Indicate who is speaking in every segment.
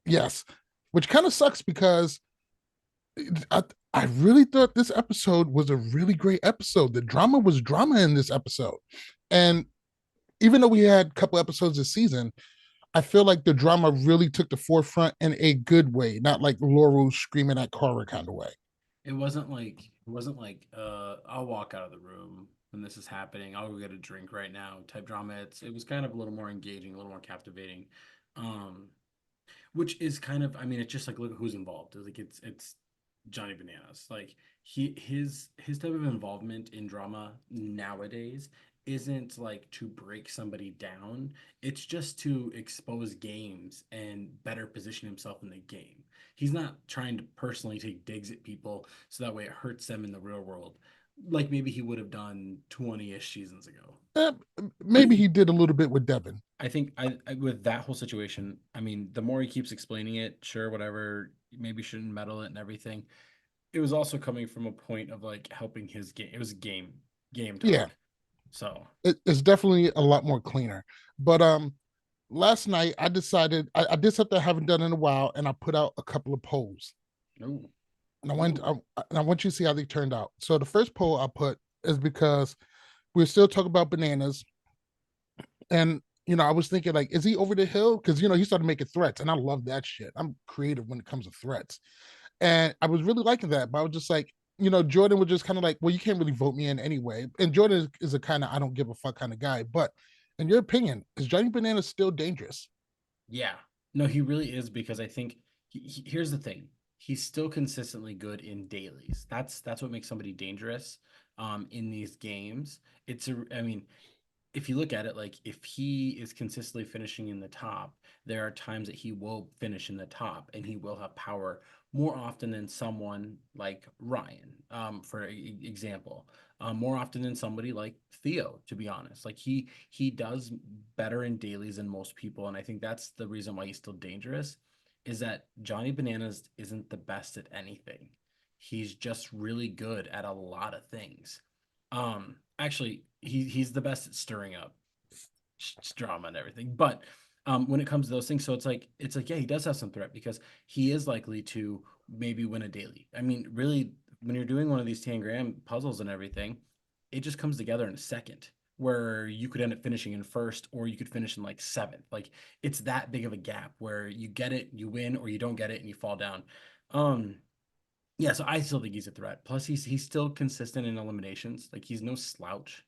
Speaker 1: Yes, which kind of sucks because I, I really thought this episode was a really great episode. The drama was drama in this episode. And even though we had a couple episodes this season, I feel like the drama really took the forefront in a good way, not like Laurel screaming at Cara kind of way.
Speaker 2: I'll walk out of the room when this is happening. I'll go get a drink right now type drama. It was kind of a little more engaging, a little more captivating. Um, which is kind of, I mean, it's just like look at who's involved. It's Johnny Bananas. Like his type of involvement in drama nowadays isn't like to break somebody down. It's just to expose games and better position himself in the game. He's not trying to personally take digs at people so that way it hurts them in the real world, like maybe he would have done 20-ish seasons ago.
Speaker 1: Eh, Maybe he did a little bit with Devin.
Speaker 2: I think I with that whole situation, I mean, the more he keeps explaining it, sure, whatever, maybe shouldn't meddle it and everything. It was also coming from a point of like helping his game. It was game
Speaker 1: Yeah,
Speaker 2: talk. So,
Speaker 1: it's definitely a lot more cleaner. But last night I decided I did something I haven't done in a while, and I put out a couple of polls.
Speaker 2: ooh,
Speaker 1: And
Speaker 2: ooh,
Speaker 1: I want you to see how they turned out. So the first poll I put is because we're still talking about bananas, and I was thinking like, is he over the hill? Because he started making threats, and I love that shit. I'm creative when it comes to threats, and I was really liking that. But I was just like, Jordan was just kind of like, well, you can't really vote me in anyway. And Jordan is a kind of I don't give a fuck kind of guy. But in your opinion, is Johnny Bananas still dangerous?
Speaker 2: yeah. No, he really is because I think here's the thing. He's still consistently good in dailies. That's what makes somebody dangerous in these games. I mean, if you look at it, like if he is consistently finishing in the top, there are times that he will finish in the top and he will have power more often than someone like Ryan, for example, more often than somebody like Theo, to be honest. Like he does better in dailies than most people, and I think that's the reason why he's still dangerous. Is that Johnny Bananas isn't the best at anything. He's just really good at a lot of things. Actually, he's the best at stirring up drama and everything. But when it comes to those things, so it's like yeah, he does have some threat because he is likely to maybe win a daily. I mean, really, when you're doing one of these tangram puzzles and everything, it just comes together in a second. Where you could end up finishing in first, or you could finish in like seventh. Like it's that big of a gap where you get it, you win, or you don't get it and you fall down. Um, yeah, so I still think he's a threat. Plus, he's still consistent in eliminations. Like he's no slouch.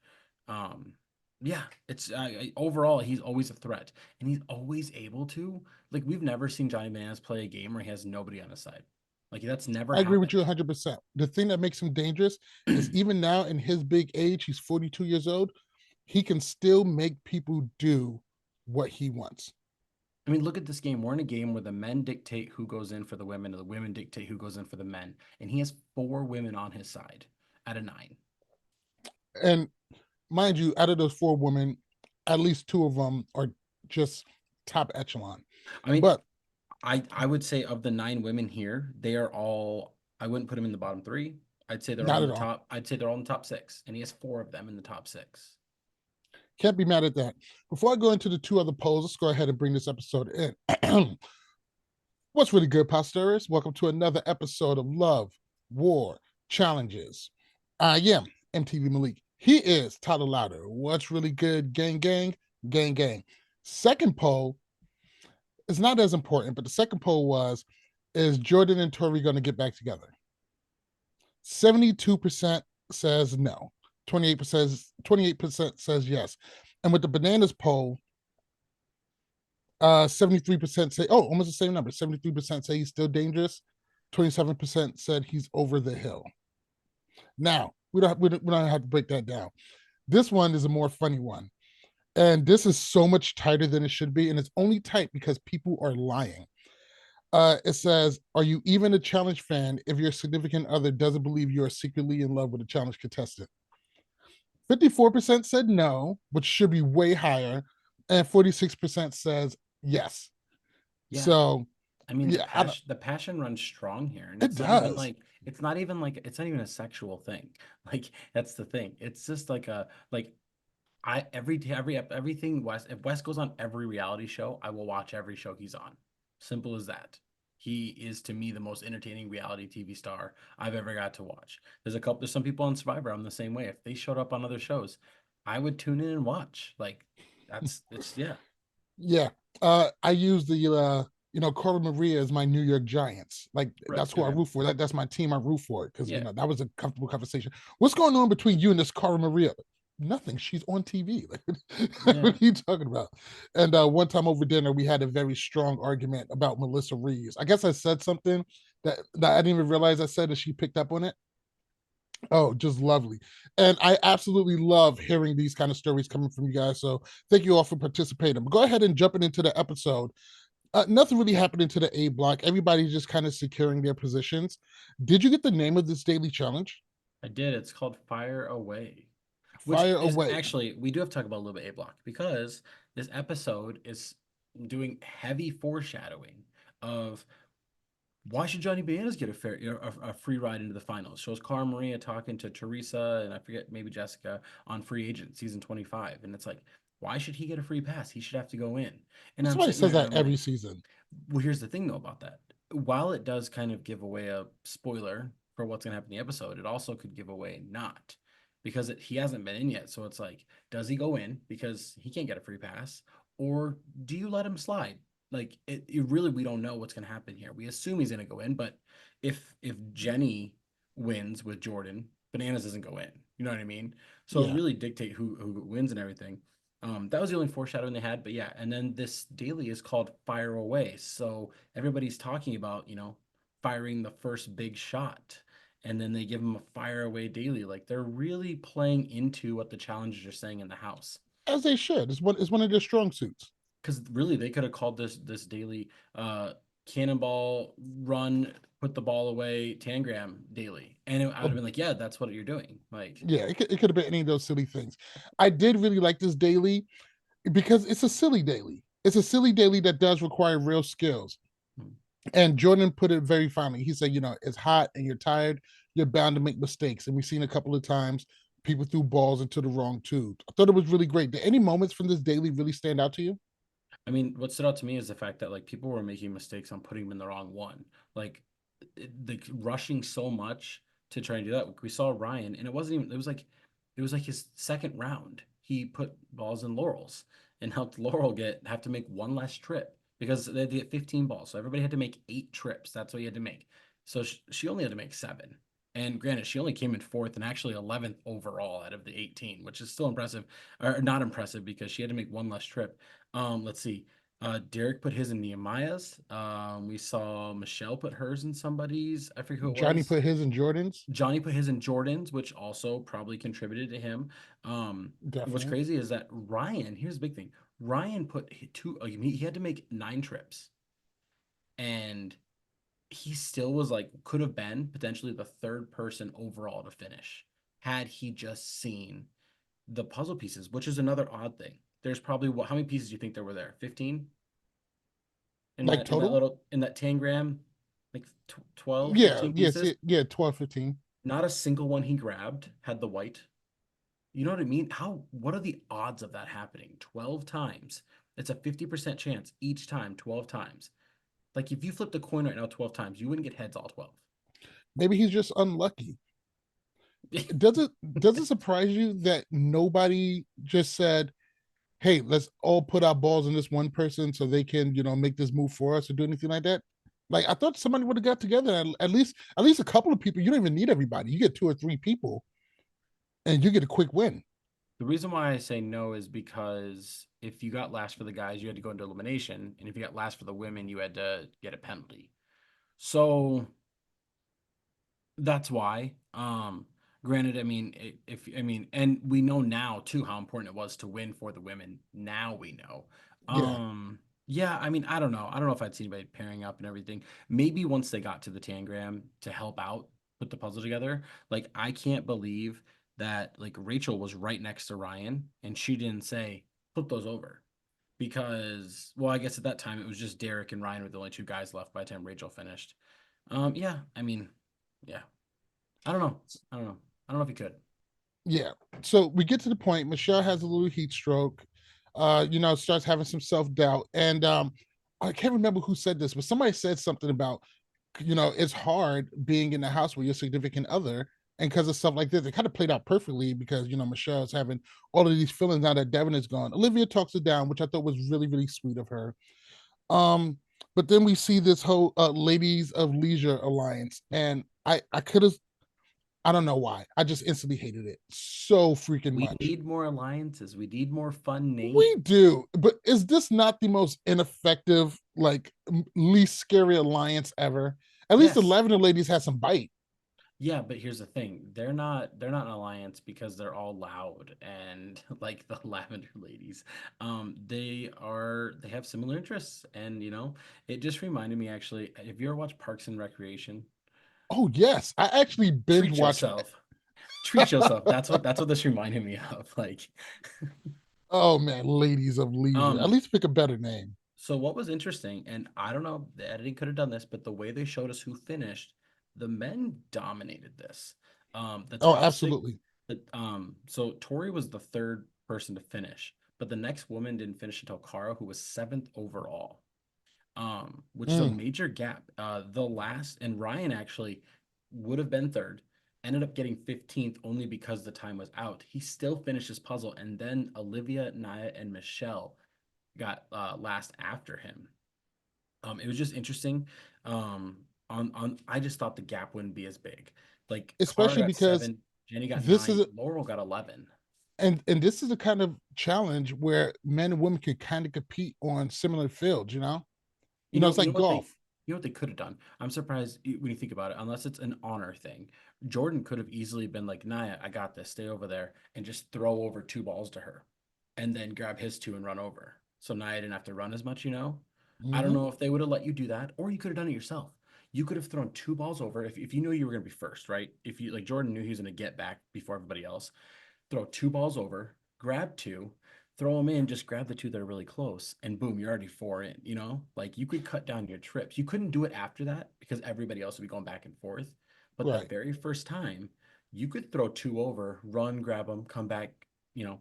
Speaker 2: Um, yeah, it's overall he's always a threat, and he's always able to. Like we've never seen Johnny Bananas play a game where he has nobody on his side. Like that's never
Speaker 1: I agree with you
Speaker 2: happened.
Speaker 1: 100%. The thing that makes him dangerous is even now in his big age, he's 42 years old, he can still make people do what he wants.
Speaker 2: I mean, look at this game. We're in a game where the men dictate who goes in for the women, and the women dictate who goes in for the men, and he has four women on his side out of nine.
Speaker 1: And mind you, out of those four women, at least two of them are just top echelon.
Speaker 2: I mean,
Speaker 1: But
Speaker 2: I would say of the nine women here, they are all. I wouldn't put them in the bottom three. I'd say they're all
Speaker 1: not
Speaker 2: in
Speaker 1: at
Speaker 2: the
Speaker 1: all.
Speaker 2: top. I'd say they're all in the top six, and he has four of them in the top six.
Speaker 1: Can't be mad at that. Before I go into the two other polls, let's go ahead and bring this episode in. What's really good, Posteris? Welcome to another episode of Love, War, Challenges. I am MTV Malik. He is Tyler Louder. What's really good, gang, gang, gang, gang. Second poll is not as important, but the second poll was, is Jordan and Tori going to get back together? 72% says no. 28% says yes. And with the bananas poll, 73% say, oh, almost the same number. 73% say he's still dangerous. 27% said he's over the hill. Now, we don't have to break that down. This one is a more funny one. And this is so much tighter than it should be. And it's only tight because people are lying. It says, are you even a challenge fan if your significant other doesn't believe you are secretly in love with a challenge contestant? 54% said no, which should be way higher. And 46% says yes.
Speaker 2: Yeah,
Speaker 1: So,
Speaker 2: I mean
Speaker 1: yeah,
Speaker 2: the passion runs strong here, and
Speaker 1: it does.
Speaker 2: it's not even a sexual thing. Like that's the thing. It's just like a like everything West if West goes on every reality show, I will watch every show he's on. Simple as that. He is to me the most entertaining reality TV star I've ever got to watch. There's some people on Survivor I'm the same way. If they showed up on other shows, I would tune in and watch. Like that's it's yeah.
Speaker 1: Yeah. I use the Carla Maria is my New York Giants. Like
Speaker 2: Right.
Speaker 1: that's who I
Speaker 2: Okay.
Speaker 1: root for. That's my team I root for because
Speaker 2: Yeah.
Speaker 1: that was a comfortable conversation. What's going on between you and this Carla Maria? Nothing. She's on TV. Like, what
Speaker 2: Yeah.
Speaker 1: are you talking about? And one time over dinner, we had a very strong argument about Melissa Reeves. I guess I said something that I didn't even realize I said, and she picked up on it. Oh, just lovely. And I absolutely love hearing these kind of stories coming from you guys. So thank you all for participating. But go ahead and jumping into the episode. Nothing really happened to the A block. Everybody's just kind of securing their positions. Did you get the name of this daily challenge?
Speaker 2: I did. It's called Fire Away, which
Speaker 1: Fire
Speaker 2: is
Speaker 1: away.
Speaker 2: actually we do have to talk about a little bit A block because this episode is doing heavy foreshadowing of why should Johnny Bananas get a free ride into the finals? Shows Cara Maria talking to Teresa and I forget maybe Jessica on Free Agent season 25, and it's like why should he get a free pass? He should have to go in. And I'm
Speaker 1: Somebody
Speaker 2: sitting
Speaker 1: says
Speaker 2: there and
Speaker 1: that
Speaker 2: I'm
Speaker 1: every
Speaker 2: like,
Speaker 1: season.
Speaker 2: well, here's the thing though about that. While it does kind of give away a spoiler for what's going to happen in the episode, it also could give away not because he hasn't been in yet. So it's like, does he go in because he can't get a free pass, or do you let him slide? Like it really, we don't know what's going to happen here. We assume he's going to go in, but if Jenny wins with Jordan, Bananas doesn't go in. You know what I mean? So it
Speaker 1: Yeah.
Speaker 2: really dictate who wins and everything. That was the only foreshadowing they had, but yeah. And then this daily is called Fire Away, so everybody's talking about firing the first big shot, and then they give them a fire away daily. Like they're really playing into what the challengers are saying in the house.
Speaker 1: As they should. It's one of their strong suits.
Speaker 2: Because really, they could have called this daily cannonball run, put the ball away, tangram daily, and I would have
Speaker 1: Oh,
Speaker 2: been like, yeah, that's what you're doing. Like,
Speaker 1: yeah, it could have been any of those silly things. I did really like this daily because it's a silly daily. It's a silly daily that does require real skills.
Speaker 2: hmm.
Speaker 1: And Jordan put it very finely. He said, it's hot and you're tired, you're bound to make mistakes. And we've seen a couple of times people threw balls into the wrong tube. I thought it was really great. Did any moments from this daily really stand out to you?
Speaker 2: I mean, what stood out to me is the fact that like people were making mistakes on putting him in the wrong one. Like rushing so much to try and do that. We saw Ryan, and it was like his second round. He put balls in Laurel's and helped Laurel have to make one less trip because they had to get 15 balls. So everybody had to make 8 trips. That's what he had to make. So she only had to make 7. And granted, she only came in fourth and actually 11th overall out of the 18, which is still impressive, or not impressive because she had to make one less trip. Let's see. Derek put his in Nehemiah's. We saw Michelle put hers in somebody's. I forget who it
Speaker 1: Johnny
Speaker 2: was.
Speaker 1: put his in Jordan's.
Speaker 2: Johnny put his in Jordan's, which also probably contributed to him. What's
Speaker 1: Definitely.
Speaker 2: crazy is that Ryan, here's the big thing. Ryan put two, he had to make 9 trips, and he still was like, could have been potentially the third person overall to finish had he just seen the puzzle pieces, which is another odd thing. There's probably how many pieces do you think there were there? 15 in
Speaker 1: Like
Speaker 2: that
Speaker 1: total?
Speaker 2: little in that tangram, like 12,
Speaker 1: Yeah,
Speaker 2: 15
Speaker 1: yes,
Speaker 2: pieces.
Speaker 1: yeah, 12, 15.
Speaker 2: Not a single one he grabbed had the white. You know what I mean? What are the odds of that happening 12 times? It's a 50% chance each time, 12 times. Like if you flipped a coin right now 12 times, you wouldn't get heads all 12.
Speaker 1: Maybe he's just unlucky. Does it surprise you that nobody just said, "Hey, let's all put our balls in this one person so they can, make this move for us or do anything like that"? Like I thought somebody would have got together at least a couple of people. You don't even need everybody. You get 2 or 3 people and you get a quick win.
Speaker 2: The reason why I say no is because if you got last for the guys, you had to go into elimination, and if you got last for the women, you had to get a penalty. So that's why. Granted, I mean, if I mean, and we know now too how important it was to win for the women. Now we know.
Speaker 1: Yeah.
Speaker 2: Yeah, I mean, I don't know. I don't know if I'd see anybody pairing up and everything. Maybe once they got to the tangram to help out put the puzzle together. Like, I can't believe that like Rachel was right next to Ryan and she didn't say flip those over because, well, I guess at that time it was just Derek and Ryan were the only 2 guys left by the time Rachel finished. Yeah, I mean, yeah, I don't know. I don't know. I don't know if he could.
Speaker 1: Yeah. So we get to the point. Michelle has a little heat stroke. Starts having some self doubt, and I can't remember who said this, but somebody said something about, it's hard being in the house with your significant other. And because of stuff like this, it kind of played out perfectly because, Michelle's having all of these feelings now that Devin is gone. Olivia talks it down, which I thought was really, really sweet of her. Um, but then we see this whole Ladies of Leisure alliance, and I could have, I don't know why. I just instantly hated it so freaking
Speaker 2: We
Speaker 1: much.
Speaker 2: need more alliances. We need more fun
Speaker 1: We
Speaker 2: names.
Speaker 1: do, but is this not the most ineffective, like least scary alliance ever? At least the
Speaker 2: Yes.
Speaker 1: Lavender Ladies had some bite.
Speaker 2: Yeah, but here's the thing. They're not an alliance because they're all loud and like the Lavender Ladies. They have similar interests and it just reminded me actually, have you ever watched Parks and Recreation?
Speaker 1: Oh yes, I actually binge
Speaker 2: Treat
Speaker 1: watched.
Speaker 2: yourself. Treat yourself. That's what this reminded me of. Like
Speaker 1: Oh man, Ladies of Leisure. At
Speaker 2: um
Speaker 1: least pick a better name.
Speaker 2: so what was interesting, and I don't know, the editing could have done this, but the way they showed us who finished, the men dominated this. The
Speaker 1: Oh,
Speaker 2: top six,
Speaker 1: absolutely.
Speaker 2: so Tori was the third person to finish, but the next woman didn't finish until Cara, who was seventh overall. Which is a
Speaker 1: Mm,
Speaker 2: major gap. The last and Ryan actually would have been third, ended up getting 15th only because the time was out. He still finished his puzzle, and then Olivia, Naya, and Michelle got last after him. It was just interesting. On I just thought the gap wouldn't be as big. Like Cara
Speaker 1: especially
Speaker 2: got
Speaker 1: because
Speaker 2: 7, Jenny got
Speaker 1: this is
Speaker 2: 9,
Speaker 1: a,
Speaker 2: Laurel got 11.
Speaker 1: and this is a kind of challenge where men and women can kind of compete on similar fields.
Speaker 2: You know,
Speaker 1: It's
Speaker 2: you know
Speaker 1: like
Speaker 2: what they,
Speaker 1: golf.
Speaker 2: you know what they could have done. I'm surprised when you think about it. Unless it's an honor thing, Jordan could have easily been like, "Naya, I got this. Stay over there," and just throw over 2 balls to her, and then grab his two and run over. So Naya didn't have to run as much. I don't
Speaker 1: Hmm.
Speaker 2: know if they would have let you do that, or you could have done it yourself. You could have thrown 2 balls over if you knew you were going to be first, right? If you like Jordan knew he was going to get back before everybody else, throw 2 balls over, grab two, throw them in, just grab the two that are really close, and boom, you're already four in. Like you could cut down your trips. You couldn't do it after that because everybody else would be going back and forth. But the
Speaker 1: Right.
Speaker 2: very first time, you could throw two over, run, grab them, come back,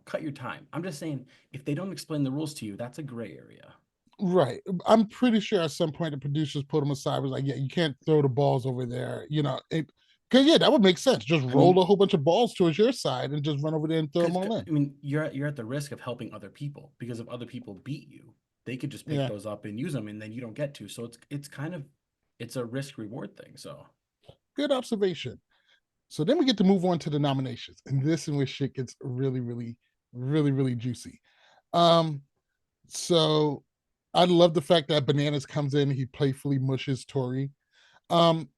Speaker 2: cut your time. I'm just saying, if they don't explain the rules to you, that's a gray area.
Speaker 1: Right. I'm pretty sure at some point the producers put them aside. Was like, yeah, you can't throw the balls over there. Because yeah, that would make sense. Just
Speaker 2: I
Speaker 1: roll
Speaker 2: mean,
Speaker 1: a whole bunch of balls towards your side and just run over there and throw them
Speaker 2: because
Speaker 1: all in.
Speaker 2: I mean, you're at the risk of helping other people because if other people beat you, they could just pick
Speaker 1: Yeah.
Speaker 2: those up and use them, and then you don't get to. So it's kind of it's a risk reward thing. So
Speaker 1: Good observation. So then we get to move on to the nominations, and this in which shit gets really, really, really, really juicy. Um, so I love the fact that Bananas comes in, he playfully mushes Tori. Um,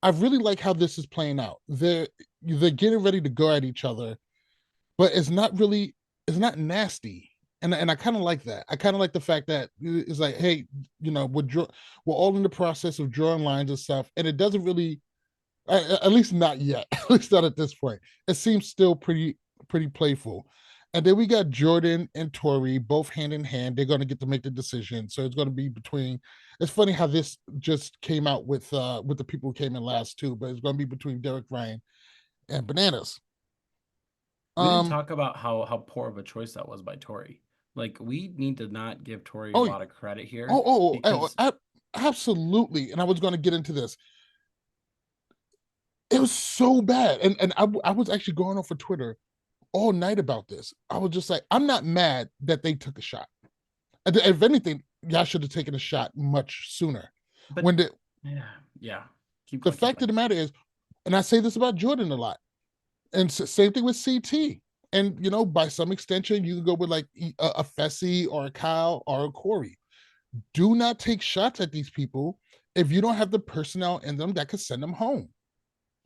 Speaker 1: I really like how this is playing out. They're getting ready to go at each other, but it's not nasty. And I kind of like that. I kind of like the fact that it's like, hey, we're all in the process of drawing lines and stuff, and it doesn't really, at least not yet, at least not at this point. It seems still pretty playful. And then we got Jordan and Tori both hand in hand. They're going to get to make the decision. So it's going to be between. It's funny how this just came out with the people who came in last too, but it's going to be between Derek Ryan and Bananas.
Speaker 2: we didn't
Speaker 1: Um.
Speaker 2: talk about how poor of a choice that was by Tori. Like we need to not give Tori a
Speaker 1: Oh.
Speaker 2: lot of credit here
Speaker 1: Oh.
Speaker 2: because
Speaker 1: Absolutely. And I was going to get into this. It was so bad, and I was actually going off for Twitter all night about this. I was just like, I'm not mad that they took a shot. If anything, y'all should have taken a shot much sooner.
Speaker 2: but
Speaker 1: When
Speaker 2: yeah, yeah. Keep
Speaker 1: the
Speaker 2: going, keep
Speaker 1: fact of
Speaker 2: going.
Speaker 1: the matter is, and I say this about Jordan a lot, and same thing with CT. And by some extension, you can go with like a Fessy or a Kyle or a Corey. Do not take shots at these people if you don't have the personnel in them that could send them home.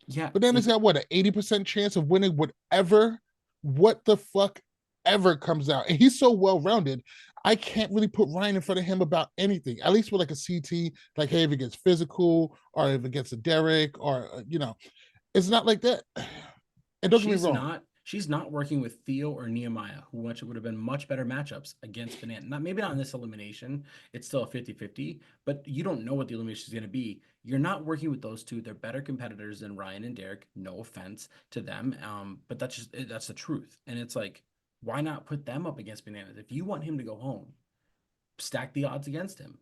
Speaker 2: Yeah,
Speaker 1: But then it's
Speaker 2: like
Speaker 1: got what, an 80% chance of winning what the fuck ever comes out. And he's so well rounded. I can't really put Ryan in front of him about anything. At least with like a CT, like hey, if it gets physical or if it gets a Derek or it's not like that. And don't get me wrong.
Speaker 2: she's not working with Theo or Nehemiah, who much would have been much better matchups against Banana. Not maybe not in this elimination. It's still a 50-50, but you don't know what the elimination is going to be. You're not working with those two. They're better competitors than Ryan and Derek. No offense to them. But that's the truth. And it's like, why not put them up against Bananas? If you want him to go home, stack the odds against him.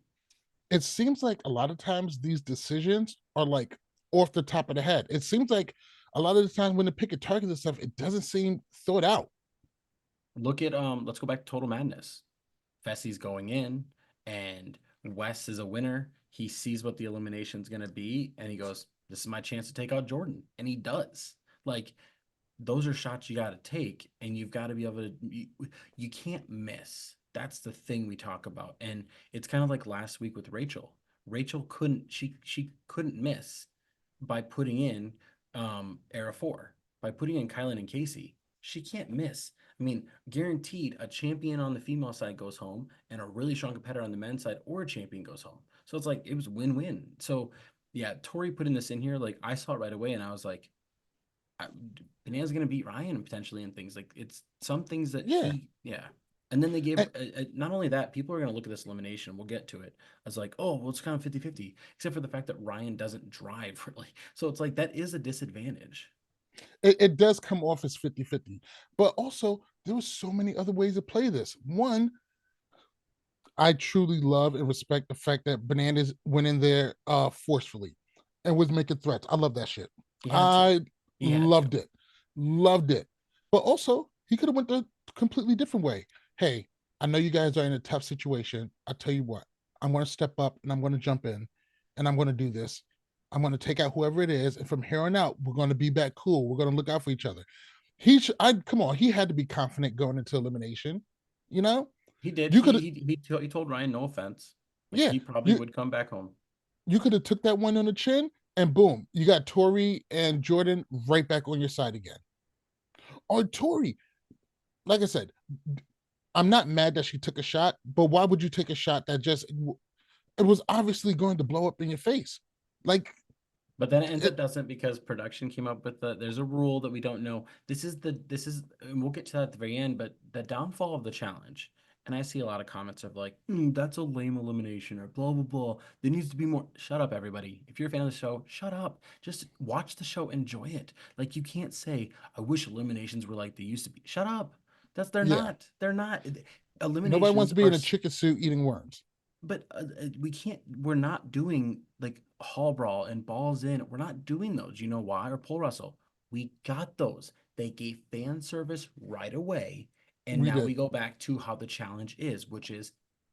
Speaker 1: it seems like a lot of times these decisions are like off the top of the head. It seems like a lot of the time when they pick a target and stuff, it doesn't seem thought out.
Speaker 2: Look at let's go back to Total Madness. Fessie's going in, and Wes is a winner. He sees what the elimination's gonna be, and he goes, "This is my chance to take out Jordan," and he does. Like those are shots you got to take, and you've got to be able to. You can't miss. That's the thing we talk about, and it's kind of like last week with Rachel. Rachel couldn't. She couldn't miss by putting in Era 4, by putting in Kylan and Casey. She can't miss. I mean, guaranteed a champion on the female side goes home and a really strong competitor on the men's side or a champion goes home. So it's like it was win-win. So yeah, Tori putting this in here, like I saw it right away and I was like, Banana's going to beat Ryan potentially and things like it's some things that
Speaker 1: Yeah.
Speaker 2: yeah. And then they gave
Speaker 1: And
Speaker 2: not only that, people are going to look at this elimination. We'll get to it as like, oh, well, it's kind of 50-50, except for the fact that Ryan doesn't drive really. So it's like that is a disadvantage.
Speaker 1: it does come off as 50-50. But also there was so many other ways to play this. One, I truly love and respect the fact that Bananas went in there forcefully and was making threats. I love that shit.
Speaker 2: He had to.
Speaker 1: I
Speaker 2: He had to.
Speaker 1: loved it. Loved it. But also, he could have went the completely different way. Hey, I know you guys are in a tough situation. I tell you what, I'm going to step up and I'm going to jump in and I'm going to do this. I'm going to take out whoever it is, and from here on out, we're going to be back cool. We're going to look out for each other. I come on. He had to be confident going into elimination. You know,
Speaker 2: He did.
Speaker 1: you could,
Speaker 2: He told Ryan no offense. Like
Speaker 1: yeah,
Speaker 2: he probably
Speaker 1: you
Speaker 2: would come back home.
Speaker 1: you could have took that one on the chin, and boom, you got Tori and Jordan right back on your side again. Or Tori, like I said, I'm not mad that she took a shot, but why would you take a shot that just it was obviously going to blow up in your face? Like
Speaker 2: But then it ends
Speaker 1: it,
Speaker 2: up doesn't because production came up with there's a rule that we don't know. This is and we'll get to that at the very end, but the downfall of the challenge. And I see a lot of comments of like, that's a lame elimination or blah blah blah. There needs to be more. Shut up, everybody. If you're a fan of the show, shut up. Just watch the show, enjoy it. Like you can't say, I wish eliminations were like they used to be. Shut up. That's they're
Speaker 1: yeah,
Speaker 2: not. They're not.
Speaker 1: nobody wants
Speaker 2: Eliminations
Speaker 1: to be
Speaker 2: are
Speaker 1: in a chicken suit eating worms.
Speaker 2: but we can't. We're not doing like hall brawl and balls in. We're not doing those. You know why? Or pole wrestle. We got those. They gave fan service right away, and
Speaker 1: We
Speaker 2: now
Speaker 1: did,
Speaker 2: we go back to how the challenge is, which is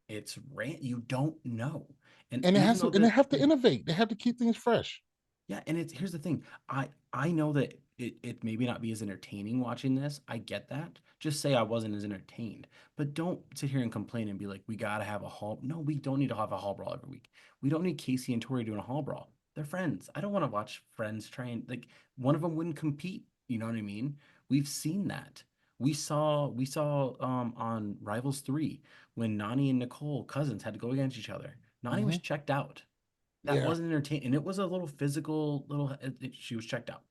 Speaker 2: it's rant. You don't know, and
Speaker 1: and it
Speaker 2: even
Speaker 1: has to,
Speaker 2: though
Speaker 1: and they
Speaker 2: that
Speaker 1: have to innovate. They have to keep things fresh.
Speaker 2: yeah, and it's here's the thing. I know that it maybe not be as entertaining watching this. I get that. Just say I wasn't as entertained. But don't sit here and complain and be like, we gotta have a hall. No, we don't need to have a hall brawl every week. We don't need Casey and Tori doing a hall brawl. They're friends. I don't want to watch friends try and like one of them wouldn't compete. You know what I mean? We've seen that. We saw on Rivals 3 when Nani and Nicole Cousins had to go against each other. Nani was
Speaker 1: Hmm.
Speaker 2: checked out. That
Speaker 1: Yeah,
Speaker 2: wasn't entertaining, and it was a little physical. She was checked out,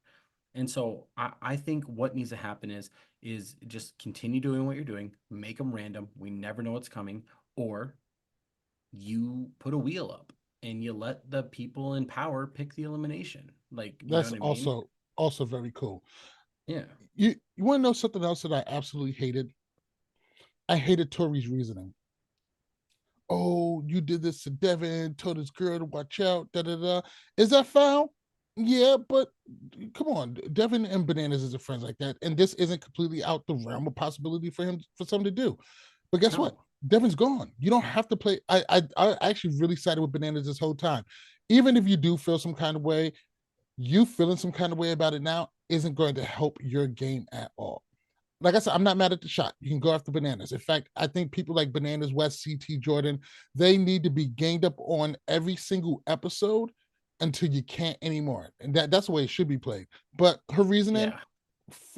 Speaker 2: and so I think what needs to happen is just continue doing what you're doing, make them random. We never know what's coming, or you put a wheel up and you let the people in power pick the elimination. Like you know
Speaker 1: that's
Speaker 2: what I mean?
Speaker 1: also very cool.
Speaker 2: Yeah.
Speaker 1: You want to know something else that I absolutely hated? I hated Tori's reasoning. Oh, you did this to Devin, told his girl to watch out, da da da. Is that foul? Yeah, but come on, Devin and Bananas is a friends like that, and this isn't completely out the realm of possibility for him for something to do. But guess what?
Speaker 2: No.
Speaker 1: Devin's gone. You don't have to play. I actually really sided with Bananas this whole time. Even if you do feel some kind of way, you feeling some kind of way about it now isn't going to help your game at all. Like I said, I'm not mad at the shot. You can go after Bananas. In fact, I think people like Bananas, West, CT, Jordan, they need to be ganged up on every single episode until you can't anymore. And that's the way it should be played. But her reasoning,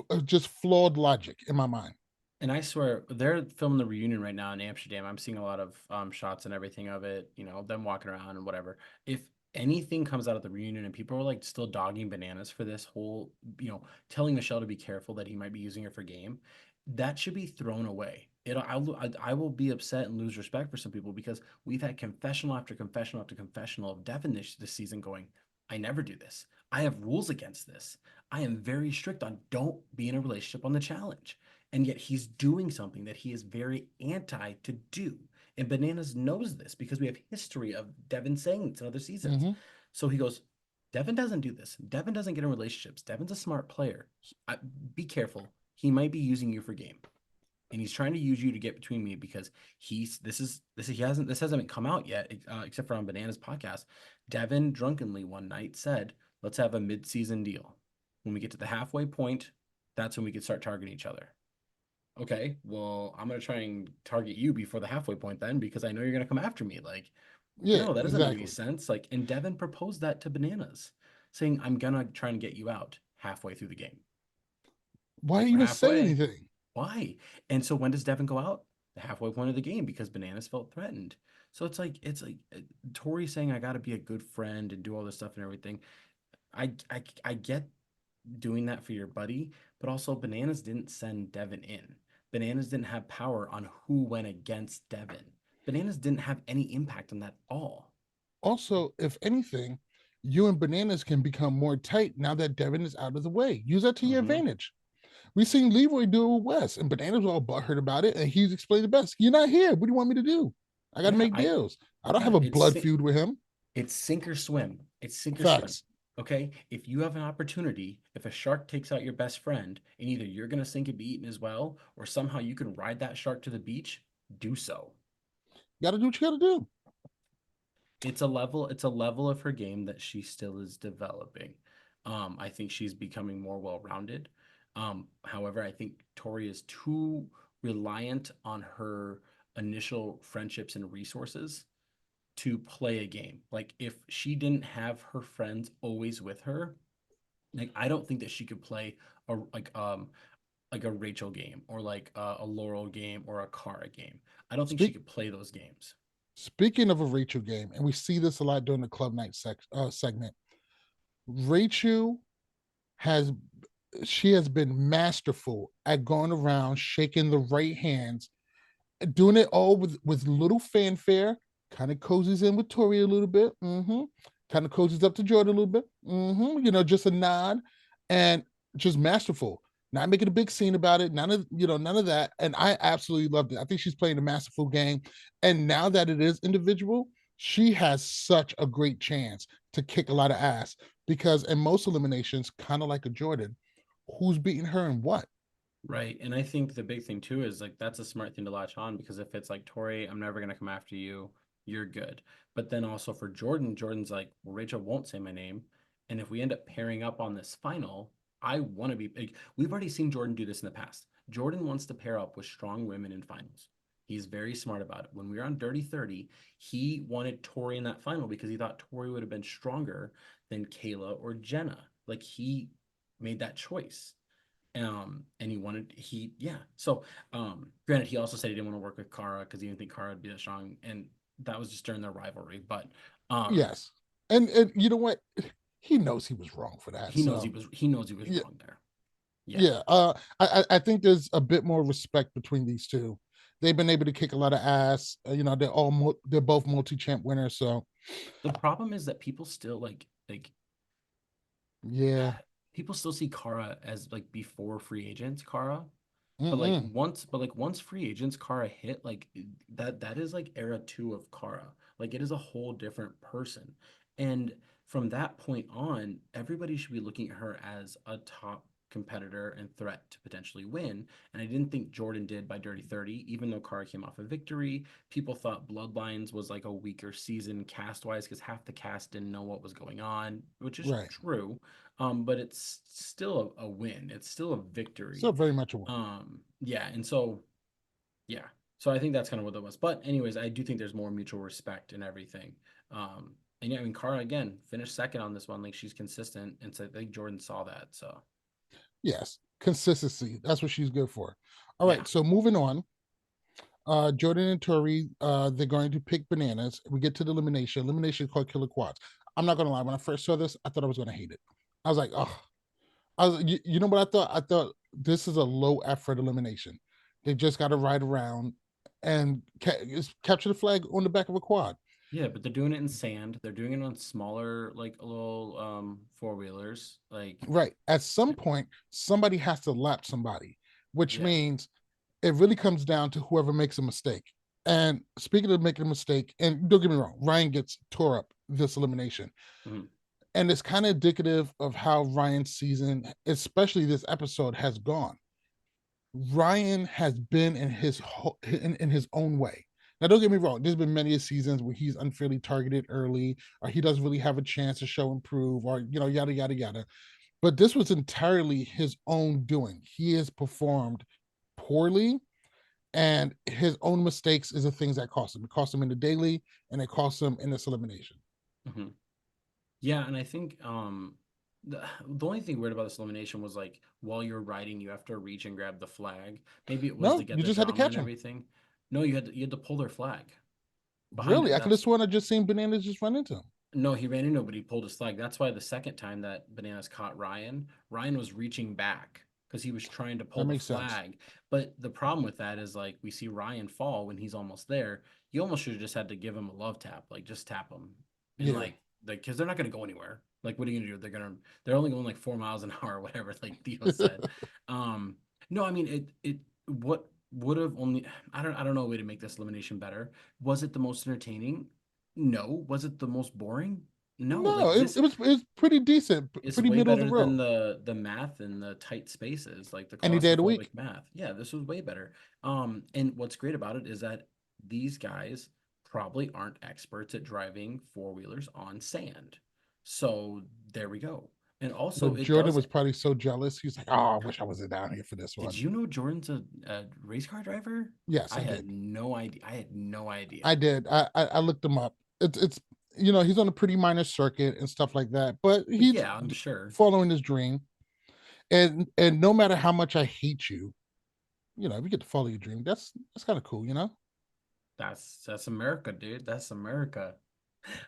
Speaker 2: Yeah.
Speaker 1: just flawed logic in my mind.
Speaker 2: And I swear they're filming the reunion right now in Amsterdam. I'm seeing a lot of shots and everything of it, them walking around and whatever. If anything comes out of the reunion and people are like still dogging Bananas for this whole, telling Michelle to be careful that he might be using her for game, that should be thrown away. I will be upset and lose respect for some people because we've had confessional after confessional after confessional of Devin this season going, I never do this. I have rules against this. I am very strict on don't be in a relationship on the challenge, and yet he's doing something that he is very anti to do. And Bananas knows this because we have history of Devin saying this in other seasons.
Speaker 1: Mm-hmm.
Speaker 2: So he goes, Devin doesn't do this. Devin doesn't get in relationships. Devin's a smart player. Be careful. He might be using you for game. And he's trying to use you to get between me because this hasn't come out yet, except for on Bananas podcast. Devin drunkenly one night said, "Let's have a mid-season deal. When we get to the halfway point, that's when we can start targeting each other." Okay, well, I'm gonna try and target you before the halfway point then because I know you're gonna come after me. Like,
Speaker 1: Yeah,
Speaker 2: no, that doesn't make any
Speaker 1: exactly.
Speaker 2: sense. Like, and Devin proposed that to Bananas, saying, "I'm gonna try and get you out halfway through the game."
Speaker 1: Why
Speaker 2: Like, we're
Speaker 1: even say
Speaker 2: halfway.
Speaker 1: anything?
Speaker 2: Why? And so when does Devin go out? The halfway point of the game because Bananas felt threatened. So it's like Tori saying I got to be a good friend and do all this stuff and everything. I get doing that for your buddy, but also Bananas didn't send Devin in. Bananas didn't have power on who went against Devin. Bananas didn't have any impact on that at all.
Speaker 1: Also, if anything, you and Bananas can become more tight now that Devin is out of the way. Use that to your
Speaker 2: Mm-hmm.
Speaker 1: advantage. We seen Leroy do it with Wes, and Bananas was all butthurt about it, and he's explained the best. You're not here. What do you want me to do? I got to
Speaker 2: Yeah,
Speaker 1: make deals. I don't have
Speaker 2: yeah,
Speaker 1: a blood feud with him.
Speaker 2: it's sink or swim. It's sink or swim.
Speaker 1: Facts.
Speaker 2: Okay? If you have an opportunity, if a shark takes out your best friend, and either you're going to sink and be eaten as well, or somehow you can ride that shark to the beach, do so.
Speaker 1: You got to do what you got to do.
Speaker 2: It's a level of her game that she still is developing. I think she's becoming more well-rounded. However, I think Tori is too reliant on her initial friendships and resources to play a game. Like if she didn't have her friends always with her, like I don't think that she could play a like a Rachel game or like a Laurel game or a Kara game. I don't think she
Speaker 1: Speak.
Speaker 2: could play those games.
Speaker 1: Speaking of a Rachel game, and we see this a lot during the club night segment. Rachel has she has been masterful at going around shaking the right hands, doing it all with little fanfare. Kind of cozies in with Tori a little bit. Mm-hmm. Kind of cozies up to Jordan a little bit. Mm-hmm. Just a nod, and just masterful. Not making a big scene about it. None of that. And I absolutely loved it. I think she's playing a masterful game. And now that it is individual, she has such a great chance to kick a lot of ass because in most eliminations, kind of like a Jordan, who's beating her and what?
Speaker 2: Right. And I think the big thing too is like that's a smart thing to latch on because if it's like Tori, I'm never gonna come after you, you're good. But then also for Jordan, Jordan's like, well, Rachel won't say my name. And if we end up pairing up on this final, I want to be like, we've already seen Jordan do this in the past. Jordan wants to pair up with strong women in finals. He's very smart about it. When we were on Dirty 30, he wanted Tori in that final because he thought Tori would have been stronger than Kayla or Jenna. Like he made that choice. And yeah. So, granted, he also said he didn't want to work with Kara because he didn't think Kara would be that strong, and that was just during their rivalry. But, um,
Speaker 1: Yes. And you know what? He knows he was wrong for that. So
Speaker 2: he knows he was
Speaker 1: yeah,
Speaker 2: wrong there. Yeah,
Speaker 1: yeah. I think there's a bit more respect between these two. They've been able to kick a lot of ass. They're both multi-champ winners. So
Speaker 2: the problem is that people still like
Speaker 1: yeah.
Speaker 2: people still see Kara as like before free agents, Kara.
Speaker 1: Mm-mm.
Speaker 2: But like once free agents Kara hit, like that is like era two of Kara. Like it is a whole different person. And from that point on, everybody should be looking at her as a top competitor and threat to potentially win. And I didn't think Jordan did by Dirty 30, even though Kara came off a victory. People thought Bloodlines was like a weaker season cast wise because half the cast didn't know what was going on, which is
Speaker 1: Right.
Speaker 2: true. But it's still a win. It's still a
Speaker 1: Still
Speaker 2: victory.
Speaker 1: very much a win.
Speaker 2: Yeah, and so yeah, so I think that's kind of what that was. But anyways, I do think there's more mutual respect and everything. And yeah, I mean, Cara again finished second on this one. Like she's consistent, and so I think Jordan saw that. So
Speaker 1: Yes. Consistency. That's what she's good for. All
Speaker 2: yeah,
Speaker 1: right. So moving on. Jordan and Tori, they're going to pick bananas. We get to the elimination. Elimination is called Killer Quads. I'm not gonna lie. When I first saw this, I thought I was gonna hate it. I was like, oh, you know what I thought? I thought this is a low effort elimination. They just got to ride around and capture the flag on the back of a quad.
Speaker 2: yeah, but they're doing it in sand. They're doing it on smaller, like little four wheelers. Like
Speaker 1: Right. At some point, somebody has to lap somebody, which
Speaker 2: yeah,
Speaker 1: means it really comes down to whoever makes a mistake. And speaking of making a mistake, and don't get me wrong, Ryan gets tore up this elimination.
Speaker 2: Mhm.
Speaker 1: And it's kind of indicative of how Ryan's season, especially this episode, has gone. Ryan has been in his own way. Now, don't get me wrong. There's been many seasons where he's unfairly targeted early, or he doesn't really have a chance to show improve, or yada yada yada. But this was entirely his own doing. He has performed poorly, and his own mistakes is the things that cost him. It cost him in the daily, and it cost him in this elimination.
Speaker 2: Mhm. Yeah, and I think the only thing weird about this elimination was like while you're riding, you have to reach and grab the flag. Maybe it was to
Speaker 1: No,
Speaker 2: get
Speaker 1: you
Speaker 2: the
Speaker 1: just had to
Speaker 2: drama
Speaker 1: catch
Speaker 2: and
Speaker 1: him.
Speaker 2: everything. No, you had to pull their flag behind
Speaker 1: Really,
Speaker 2: it.
Speaker 1: I could have
Speaker 2: That's
Speaker 1: sworn I just seen Bananas just run into him.
Speaker 2: no, he ran into, but he pulled his flag. That's why the second time that Bananas caught Ryan, Ryan was reaching back because he was trying to pull
Speaker 1: That
Speaker 2: the
Speaker 1: makes sense.
Speaker 2: flag. But the problem with that is like we see Ryan fall when he's almost there. You almost should have just had to give him a love tap, like just tap him, and
Speaker 1: Yeah.
Speaker 2: like because they're not gonna go anywhere. Like what are you gonna do? They're only going like 4 miles an hour or whatever, like Theo said. Um, no, I mean it what would have only I don't know a way to make this elimination better. Was it the most entertaining? No. Was it the most boring? No.
Speaker 1: No,
Speaker 2: Like this
Speaker 1: it was pretty decent,
Speaker 2: is
Speaker 1: pretty
Speaker 2: way
Speaker 1: middle of the
Speaker 2: better than
Speaker 1: road.
Speaker 2: the math and the tight spaces, like the
Speaker 1: Any day of the
Speaker 2: claustrophobic
Speaker 1: week.
Speaker 2: math. Yeah, this was way better. And what's great about it is that these guys probably aren't experts at driving four-wheelers on sand. So there we go. And also it
Speaker 1: Jordan
Speaker 2: does
Speaker 1: was probably so jealous. He's like, "Oh, I wish I wasn't down here for this
Speaker 2: did
Speaker 1: one."
Speaker 2: you know Jordan's a race car driver?
Speaker 1: Yes,
Speaker 2: I
Speaker 1: I
Speaker 2: had
Speaker 1: did.
Speaker 2: no idea. I had no idea.
Speaker 1: I did. I looked him up. It's he's on a pretty minor circuit and stuff like that, but he's
Speaker 2: Yeah, I'm sure.
Speaker 1: following his dream. And no matter how much I hate you, if you get to follow your dream, that's kind of cool.
Speaker 2: That's America, dude. That's America.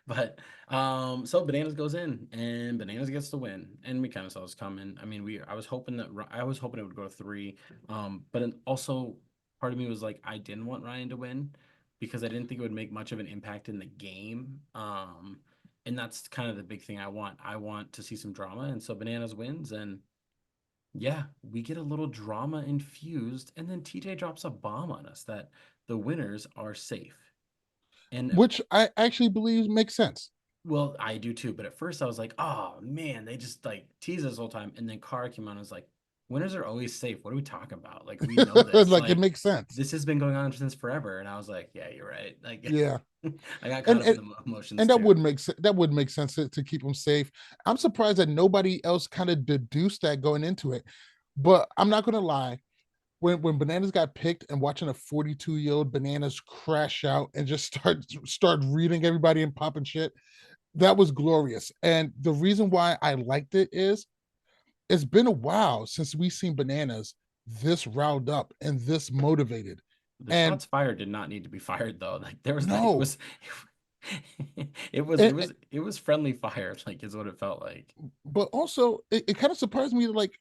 Speaker 2: But so Bananas goes in and Bananas gets the win. And we kind of saw this coming. I mean, I was hoping it would go to three. But then also part of me was like I didn't want Ryan to win because I didn't think it would make much of an impact in the game. And that's kind of the big thing I want. I want to see some drama. And so Bananas wins and yeah, we get a little drama infused, and then TJ drops a bomb on us that the winners are safe. And
Speaker 1: Which I actually believe makes sense.
Speaker 2: well, I do too. But at first I was like, oh man, they just like tease us the whole time. And then Kara came on and was like, winners are always safe. What are we talking about? Like, we know this.
Speaker 1: Like it
Speaker 2: Like,
Speaker 1: makes sense.
Speaker 2: this has been going on since forever. And I was like, yeah, you're right. Like,
Speaker 1: Yeah.
Speaker 2: I got caught
Speaker 1: And
Speaker 2: up in
Speaker 1: and,
Speaker 2: the emotions
Speaker 1: and that
Speaker 2: too.
Speaker 1: would make sense. That would make sense to keep them safe. I'm surprised that nobody else kind of deduced that going into it. But I'm not gonna lie, when Bananas got picked and watching a 42-year-old Bananas crash out and just start reading everybody and popping shit, that was glorious. And the reason why I liked it is it's been a while since we've seen Bananas this riled up and this motivated.
Speaker 2: The
Speaker 1: And
Speaker 2: shots fired did not need to be fired though. Like there was not, it
Speaker 1: no,
Speaker 2: was it was it
Speaker 1: and,
Speaker 2: was it was friendly fire, like is what it felt like.
Speaker 1: but also it kind of surprised me, like,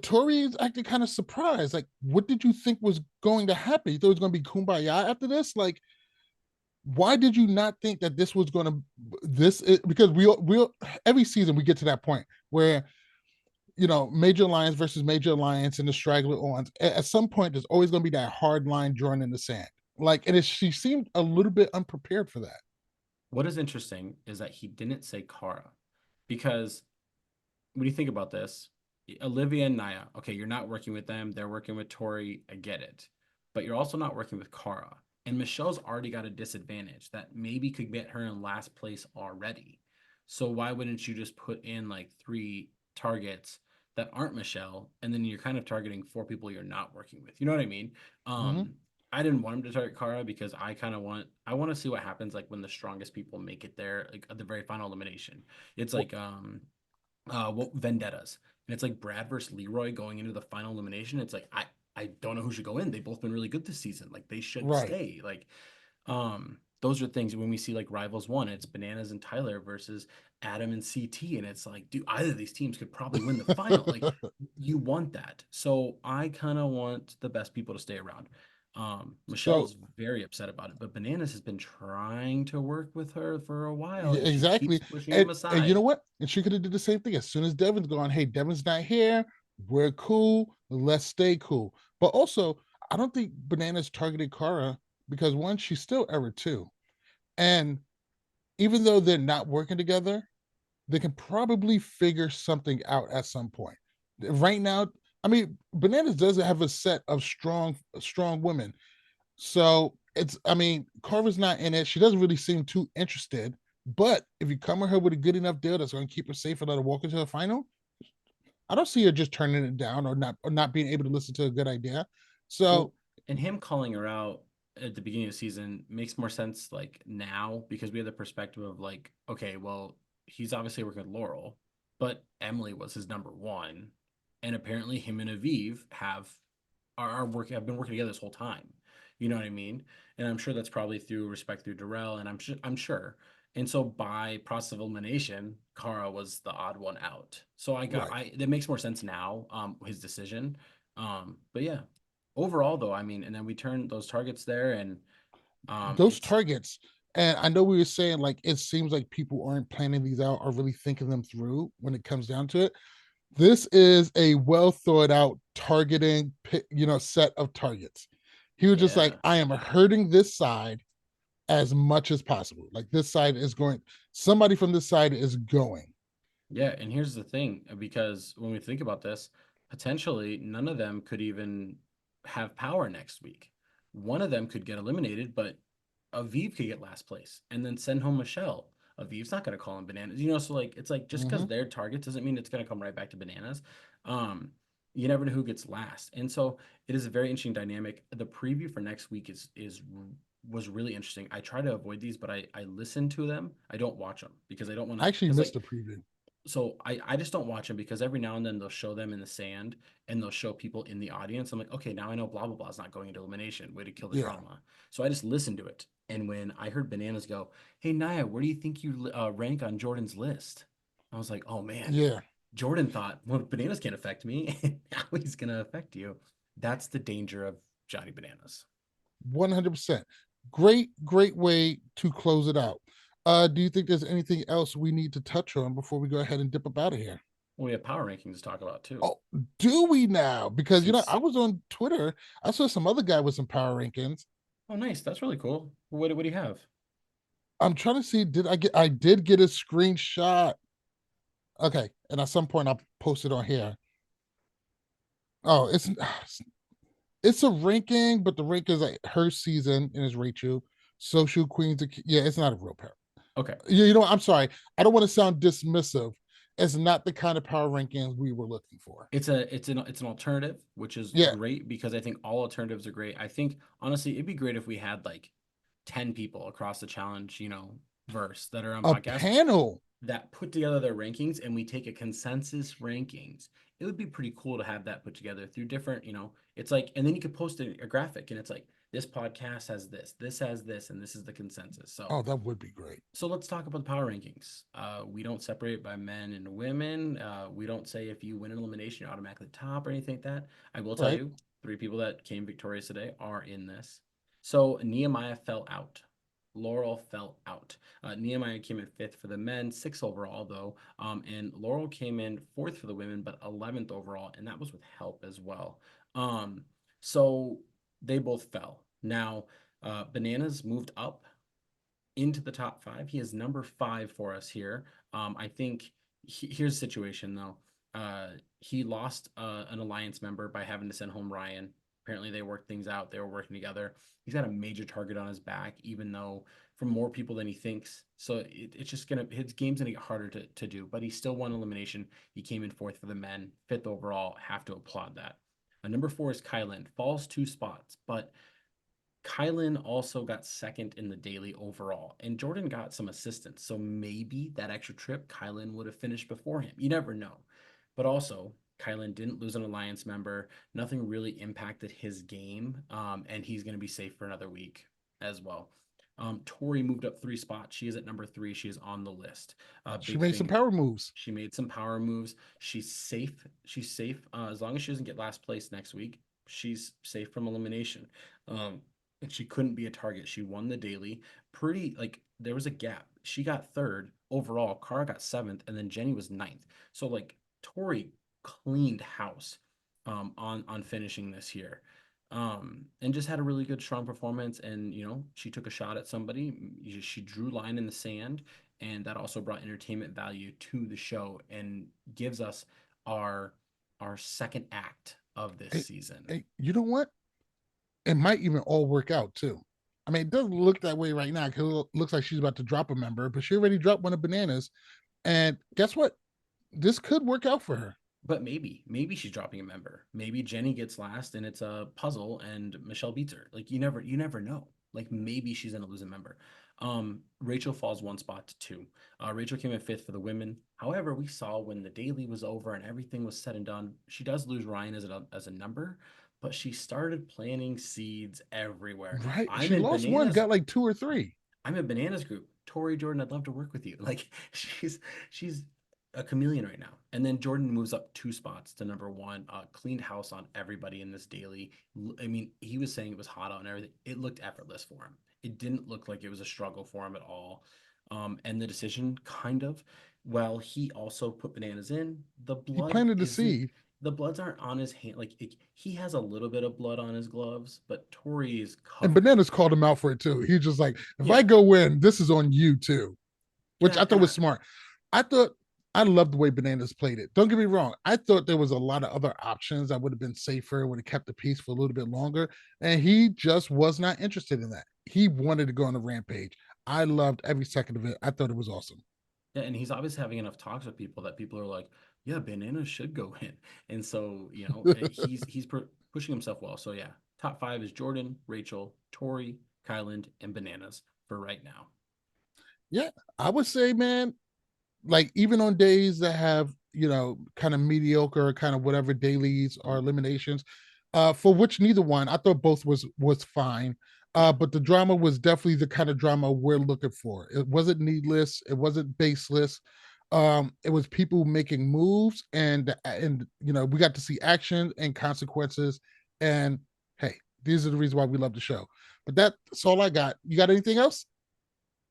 Speaker 1: Tori is acting kind of surprised. Like, what did you think was going to happen? You thought it was going to be kumbaya after this? Like, why did you not think that this was going to because we every season we get to that point where major alliance versus major alliance and the straggler ones. At some point, there's always going to be that hard line drawn in the sand. Like, and she seemed a little bit unprepared for that.
Speaker 2: What is interesting is that he didn't say Kara because when you think about this, Olivia and Naya, okay, you're not working with them. They're working with Tori. I get it. But you're also not working with Kara. And Michelle's already got a disadvantage that maybe could get her in last place already. So why wouldn't you just put in like three targets that aren't Michelle, and then you're kind of targeting four people you're not working with? You know what I mean?
Speaker 1: Mm-hmm.
Speaker 2: I didn't want him to target Kara because I want to see what happens like when the strongest people make it there, like at the very final elimination. It's
Speaker 1: Well,
Speaker 2: like what vendettas. And it's like Brad versus Leroy going into the final elimination. It's like I don't know who should go in. They've both been really good this season. Like they should
Speaker 1: right.
Speaker 2: stay. Like those are things when we see like rivals one, it's Bananas and Tyler versus Adam and CT. And it's like, dude, either of these teams could probably win the final. Like you want that. So I kind of want the best people to stay around.
Speaker 1: So
Speaker 2: Michelle's very upset about it, but Bananas has been trying to work with her for a while
Speaker 1: yeah,
Speaker 2: and she keeps
Speaker 1: exactly.
Speaker 2: pushing him
Speaker 1: And you know
Speaker 2: aside.
Speaker 1: what? And she could have did the same thing. As soon as Devin's gone, hey, Devin's not here. We're cool. Let's stay cool. But also, I don't think Bananas targeted Kara because one, she's still Era 2. And even though they're not working together, they can probably figure something out at some point. Right now, I mean, Bananas does have a set of strong women. So it's, I mean, Carver's not in it. She doesn't really seem too interested. But if you come at her with a good enough deal that's going to keep her safe and let her walk into the final, I don't see her just turning it down or not being able to listen to a good idea.
Speaker 2: Well,
Speaker 1: So
Speaker 2: and him calling her out at the beginning of the season makes more sense like now because we have the perspective of like, okay, well, he's obviously working with Laurel, but Emily was his number one, and apparently him and Aviv are working have been working together this whole time. You know what I mean? And I'm sure that's probably through respect through Darrell, and I'm sure. And so by process of elimination, Kara was the odd one out. So
Speaker 1: right.
Speaker 2: I that makes more sense now, his decision. But yeah, overall though, I mean, and then we turn those targets there, and
Speaker 1: Those
Speaker 2: it's
Speaker 1: targets, and I know we were saying like it seems like people aren't planning these out or really thinking them through when it comes down to it. This is a well thought out targeting, set of targets. He was just like,
Speaker 2: yeah.
Speaker 1: I am hurting this side as much as possible. Like this side is going, somebody from this side is going.
Speaker 2: Yeah, and here's the thing, because when we think about this, potentially none of them could even have power next week. One of them could get eliminated, but Aviv could get last place and then send home Michelle. Aviv's not going to call him bananas, so like it's like just because
Speaker 1: Mm-hmm.
Speaker 2: they're target doesn't mean it's going to come right back to bananas. Um, you never know who gets last, and so it is a very interesting dynamic. The preview for next week is was really interesting. I try to avoid these, but I listen to them. I don't watch them because I don't want
Speaker 1: I
Speaker 2: to
Speaker 1: actually
Speaker 2: because
Speaker 1: missed
Speaker 2: like
Speaker 1: the preview.
Speaker 2: so I just don't watch them because every now and then they'll show them in the sand and they'll show people in the audience. I'm like, okay, now I know blah blah blah is not going into elimination. Way to kill the
Speaker 1: Yeah.
Speaker 2: drama. So I just listened to it. And when I heard Bananas go, "Hey Naya, where do you think you rank on Jordan's list?" I was like, "Oh man,
Speaker 1: Yeah.
Speaker 2: Jordan thought, well, Bananas can't affect me. Now he's gonna affect you." That's the danger of Johnny Bananas.
Speaker 1: 100%. Great way to close it out. Do you think there's anything else we need to touch on before we go ahead and dip up out of here?
Speaker 2: Well, we have power rankings to talk about too.
Speaker 1: Oh, do we now? Because
Speaker 2: Since
Speaker 1: I was on Twitter. I saw some other guy with some power rankings.
Speaker 2: oh, nice, that's really cool. What do you have?
Speaker 1: I'm trying to see. I did get a screenshot. Okay, and at some point I'll post it on here. Oh, it's a ranking, but the rank is like her season and it's Rachel. Social Queens. Yeah, it's not a real pair.
Speaker 2: Okay.
Speaker 1: I'm sorry. I don't want to sound dismissive. It's not the kind of power rankings we were looking for.
Speaker 2: It's an alternative, which is
Speaker 1: Yeah,
Speaker 2: great because I think all alternatives are great. I think honestly, it'd be great if we had like 10 people across the challenge, verse that are on
Speaker 1: a
Speaker 2: podcasts
Speaker 1: panel.
Speaker 2: that put together their rankings and we take a consensus rankings. It would be pretty cool to have that put together through different, it's like, and then you could post a graphic and it's like this podcast has this has this, and this is the consensus. So
Speaker 1: Oh, that would be great.
Speaker 2: so let's talk about the power rankings. We don't separate by men and women. We don't say if you win an elimination, you're automatically top or anything like that. I will tell
Speaker 1: Right.
Speaker 2: you, three people that came victorious today are in this. So Nehemiah fell out. Laurel fell out. Nehemiah came in fifth for the men, sixth overall though, and Laurel came in fourth for the women, but 11th overall, and that was with help as well. Um, so they both fell. Now, Bananas moved up into the top five. He is number five for us here. I think here's the situation though. He lost an alliance member by having to send home Ryan. Apparently, they worked things out. They were working together. He's got a major target on his back, even though from more people than he thinks. So it's just his game's gonna get harder to do. But he still won elimination. He came in fourth for the men, fifth overall. Have to applaud that. Number four is Kylan, falls two spots, but Kylan also got second in the daily overall, and Jordan got some assistance. So maybe that extra trip, Kylan would have finished before him. You never know. But also, Kylan didn't lose an alliance member. Nothing really impacted his game, and he's going to be safe for another week as well. Tori moved up three spots. She is at number three. She is on the list.
Speaker 1: She
Speaker 2: Big
Speaker 1: made some
Speaker 2: thing.
Speaker 1: power moves.
Speaker 2: She made some power moves. She's safe. She's safe as long as she doesn't get last place next week. She's safe from elimination. And she couldn't be a target. She won the daily. Pretty like there was a gap. She got third overall. Cara got seventh, and then Jenny was ninth. So like Tori cleaned house on finishing this here. and just had a really good, strong performance. And she took a shot at somebody. She drew line in the sand, and that also brought entertainment value to the show and gives us our second act of this
Speaker 1: Hey,
Speaker 2: season.
Speaker 1: hey, you know what? It might even all work out too. I mean, it doesn't look that way right now because it looks like she's about to drop a member, but she already dropped one of Bananas. And guess what? This could work out for her.
Speaker 2: But maybe she's dropping a member. Maybe Jenny gets last and it's a puzzle and Michelle beats her. Like you never know. Like maybe she's gonna lose a member. Rachel falls one spot to two. Rachel came in fifth for the women. However, we saw when the daily was over and everything was said and done, she does lose Ryan as a number, but she started planting seeds everywhere.
Speaker 1: Right?
Speaker 2: I'm
Speaker 1: She
Speaker 2: in
Speaker 1: lost one,
Speaker 2: bananas.
Speaker 1: got like two or three.
Speaker 2: I'm in bananas group. Tori Jordan, I'd love to work with you. Like she's a chameleon right now. And then Jordan moves up two spots to number one. Cleaned house on everybody in this daily. I mean, he was saying it was hot out and everything. It looked effortless for him. It didn't look like it was a struggle for him at all. And the decision kind of, well, he also put bananas in.
Speaker 1: He planted the seed.
Speaker 2: The bloods aren't on his hand. Like he has a little bit of blood on his gloves, but Tori is
Speaker 1: And
Speaker 2: covered.
Speaker 1: Bananas called him out for it too. He's just like, if I
Speaker 2: Yeah,
Speaker 1: go in, this is on you too, which
Speaker 2: yeah,
Speaker 1: I thought was smart. I thought I loved the way Bananas played it. Don't get me wrong. I thought there was a lot of other options that would have been safer, would have kept the peace for a little bit longer. And he just was not interested in that. He wanted to go on a rampage. I loved every second of it. I thought it was awesome.
Speaker 2: yeah, and he's obviously having enough talks with people that people are like, yeah, bananas should go in, and so pushing himself well. So yeah, top five is Jordan, Rachel, Tori, Kyland, and bananas for right now.
Speaker 1: Yeah, I would say, man, like even on days that have kind of mediocre kind of whatever dailies or eliminations, for which neither one, I thought both was fine.
Speaker 2: Yeah,
Speaker 1: But the drama was definitely the kind of drama we're looking for. It wasn't needless, it wasn't baseless. It was people making moves, and we got to see action and consequences. And hey, these are the reasons why we love the show. But that's all I got. You got anything else?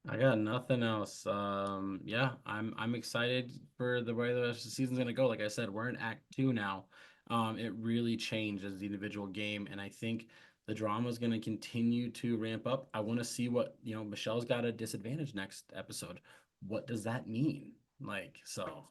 Speaker 2: I got nothing else. Yeah, I'm excited for the way the rest of the season's gonna go. Like I said, we're in Act Two now. It really changed as the individual game, and I think the drama is gonna continue to ramp up. I want to see what Michelle's got a disadvantage next episode. What does that mean? Like, so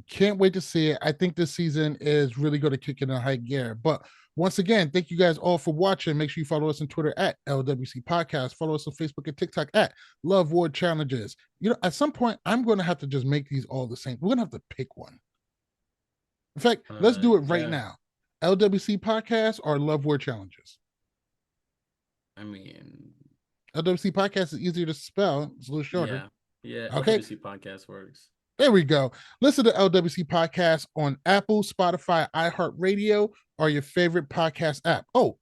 Speaker 1: Can't wait to see it. I think this season is really going to kick in a high gear. But once again, thank you guys all for watching. Make sure you follow us on Twitter at LWC Podcast. Follow us on Facebook and TikTok at Love Ward Challenges. At some point, I'm going to have to just make these all the same. We're going to have to pick one. In fact, let's do it right
Speaker 2: yeah,
Speaker 1: now. LWC Podcast or Love Ward Challenges.
Speaker 2: I mean,
Speaker 1: LWC Podcast is easier to spell. It's a little shorter.
Speaker 2: yeah, yeah,
Speaker 1: Okay.
Speaker 2: LWC podcast works.
Speaker 1: There we go. Listen to LWC Podcast on Apple, Spotify, iHeartRadio, or your favorite podcast app. Oh,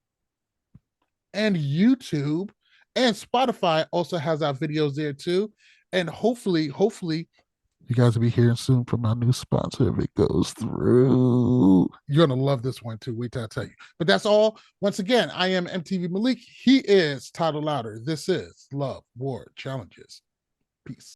Speaker 1: and YouTube and Spotify also has our videos there too. And hopefully, you guys will be hearing soon from our new sponsor if it goes through. You're gonna love this one too. Wait till I tell you. But that's all. Once again, I am MTV Malik. He is Tyler Louder. This is Love War Challenges. Peace.